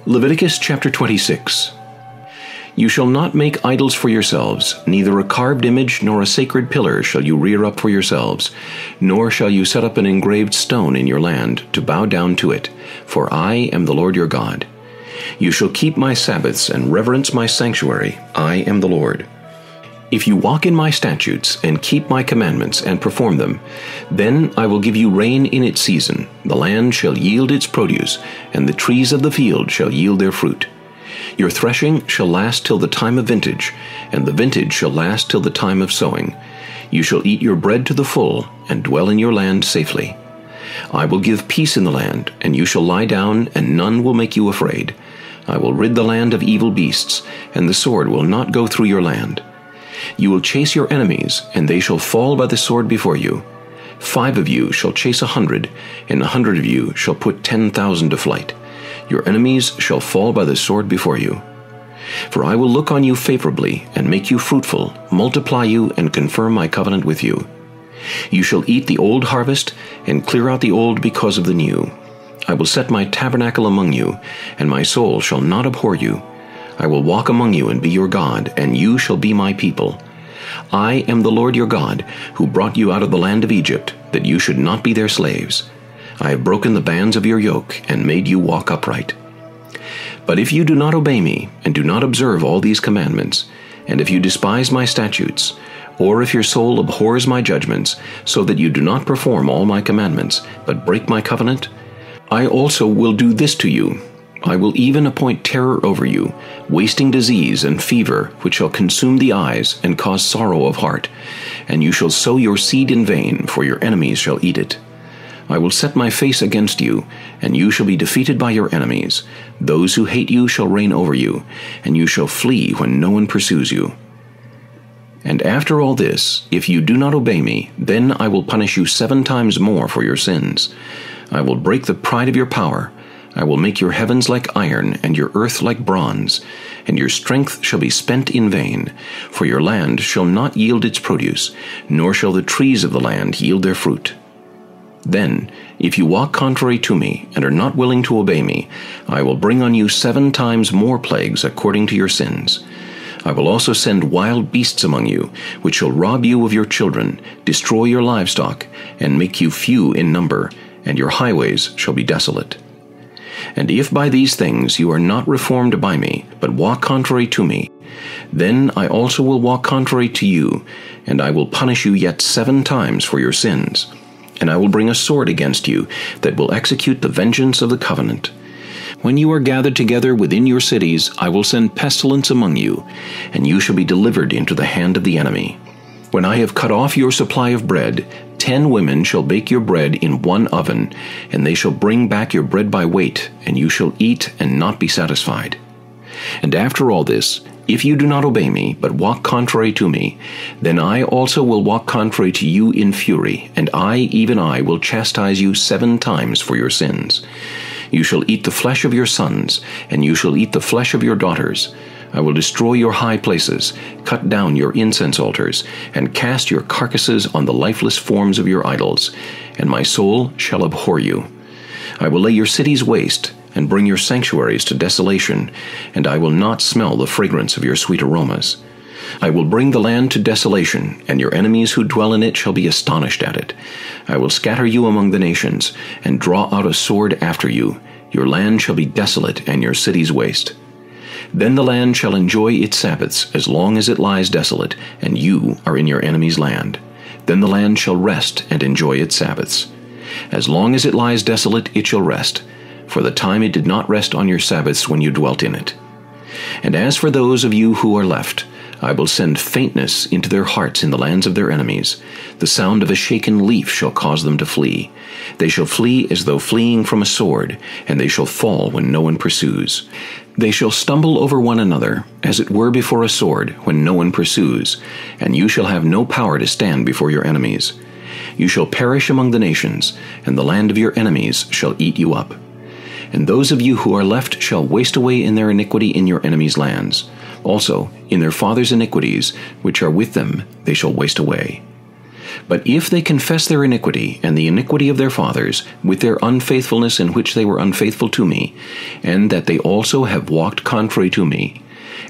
Leviticus chapter 26. You shall not make idols for yourselves, neither a carved image nor a sacred pillar shall you rear up for yourselves, nor shall you set up an engraved stone in your land to bow down to it, for I am the Lord your God. You shall keep my Sabbaths and reverence my sanctuary. I am the Lord. If you walk in my statutes and keep my commandments and perform them, then I will give you rain in its season, the land shall yield its produce, and the trees of the field shall yield their fruit. Your threshing shall last till the time of vintage, and the vintage shall last till the time of sowing. You shall eat your bread to the full, and dwell in your land safely. I will give peace in the land, and you shall lie down, and none will make you afraid. I will rid the land of evil beasts, and the sword will not go through your land. You will chase your enemies, and they shall fall by the sword before you. 5 of you shall chase 100, and 100 of you shall put 10,000 to flight. Your enemies shall fall by the sword before you. For I will look on you favorably, and make you fruitful, multiply you, and confirm my covenant with you. You shall eat the old harvest, and clear out the old because of the new. I will set my tabernacle among you, and my soul shall not abhor you. I will walk among you and be your God, and you shall be my people. I am the Lord your God, who brought you out of the land of Egypt, that you should not be their slaves. I have broken the bands of your yoke, and made you walk upright. But if you do not obey me, and do not observe all these commandments, and if you despise my statutes, or if your soul abhors my judgments, so that you do not perform all my commandments, but break my covenant, I also will do this to you. I will even appoint terror over you, wasting disease and fever, which shall consume the eyes and cause sorrow of heart. And you shall sow your seed in vain, for your enemies shall eat it. I will set my face against you, and you shall be defeated by your enemies. Those who hate you shall reign over you, and you shall flee when no one pursues you. And after all this, if you do not obey me, then I will punish you 7 times more for your sins. I will break the pride of your power. I will make your heavens like iron, and your earth like bronze, and your strength shall be spent in vain, for your land shall not yield its produce, nor shall the trees of the land yield their fruit. Then, if you walk contrary to me, and are not willing to obey me, I will bring on you 7 times more plagues according to your sins. I will also send wild beasts among you, which shall rob you of your children, destroy your livestock, and make you few in number, and your highways shall be desolate. And if by these things you are not reformed by me, but walk contrary to me, then I also will walk contrary to you, and I will punish you yet 7 times for your sins. And I will bring a sword against you that will execute the vengeance of the covenant. When you are gathered together within your cities, I will send pestilence among you, and you shall be delivered into the hand of the enemy. When I have cut off your supply of bread, 10 women shall bake your bread in 1 oven, and they shall bring back your bread by weight, and you shall eat and not be satisfied. And after all this, if you do not obey me, but walk contrary to me, then I also will walk contrary to you in fury, and I, even I, will chastise you 7 times for your sins. You shall eat the flesh of your sons, and you shall eat the flesh of your daughters. I will destroy your high places, cut down your incense altars, and cast your carcasses on the lifeless forms of your idols, and my soul shall abhor you. I will lay your cities waste, and bring your sanctuaries to desolation, and I will not smell the fragrance of your sweet aromas. I will bring the land to desolation, and your enemies who dwell in it shall be astonished at it. I will scatter you among the nations, and draw out a sword after you. Your land shall be desolate, and your cities waste. Then the land shall enjoy its Sabbaths as long as it lies desolate, and you are in your enemy's land. Then the land shall rest and enjoy its Sabbaths. As long as it lies desolate, it shall rest, for the time it did not rest on your Sabbaths when you dwelt in it. And as for those of you who are left, I will send faintness into their hearts in the lands of their enemies. The sound of a shaken leaf shall cause them to flee. They shall flee as though fleeing from a sword, and they shall fall when no one pursues. They shall stumble over one another, as it were before a sword, when no one pursues, and you shall have no power to stand before your enemies. You shall perish among the nations, and the land of your enemies shall eat you up. And those of you who are left shall waste away in their iniquity in your enemies' lands. Also, in their fathers' iniquities, which are with them, they shall waste away. But if they confess their iniquity and the iniquity of their fathers, with their unfaithfulness in which they were unfaithful to me, and that they also have walked contrary to me,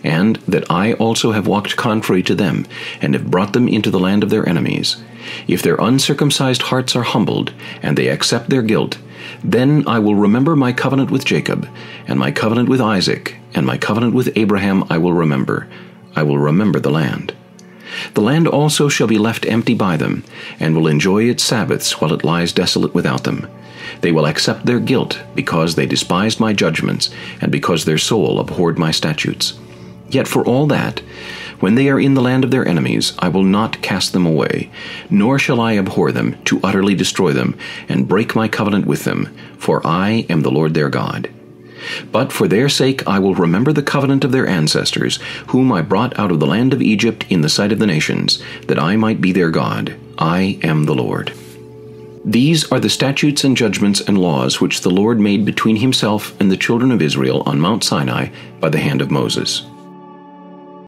and that I also have walked contrary to them, and have brought them into the land of their enemies, if their uncircumcised hearts are humbled, and they accept their guilt, then I will remember my covenant with Jacob, and my covenant with Isaac, and my covenant with Abraham I will remember. I will remember the land. The land also shall be left empty by them, and will enjoy its Sabbaths while it lies desolate without them. They will accept their guilt, because they despised my judgments, and because their soul abhorred my statutes. Yet for all that, when they are in the land of their enemies, I will not cast them away, nor shall I abhor them, to utterly destroy them, and break my covenant with them, for I am the Lord their God. But for their sake I will remember the covenant of their ancestors, whom I brought out of the land of Egypt in the sight of the nations, that I might be their God. I am the Lord. These are the statutes and judgments and laws which the Lord made between himself and the children of Israel on Mount Sinai by the hand of Moses.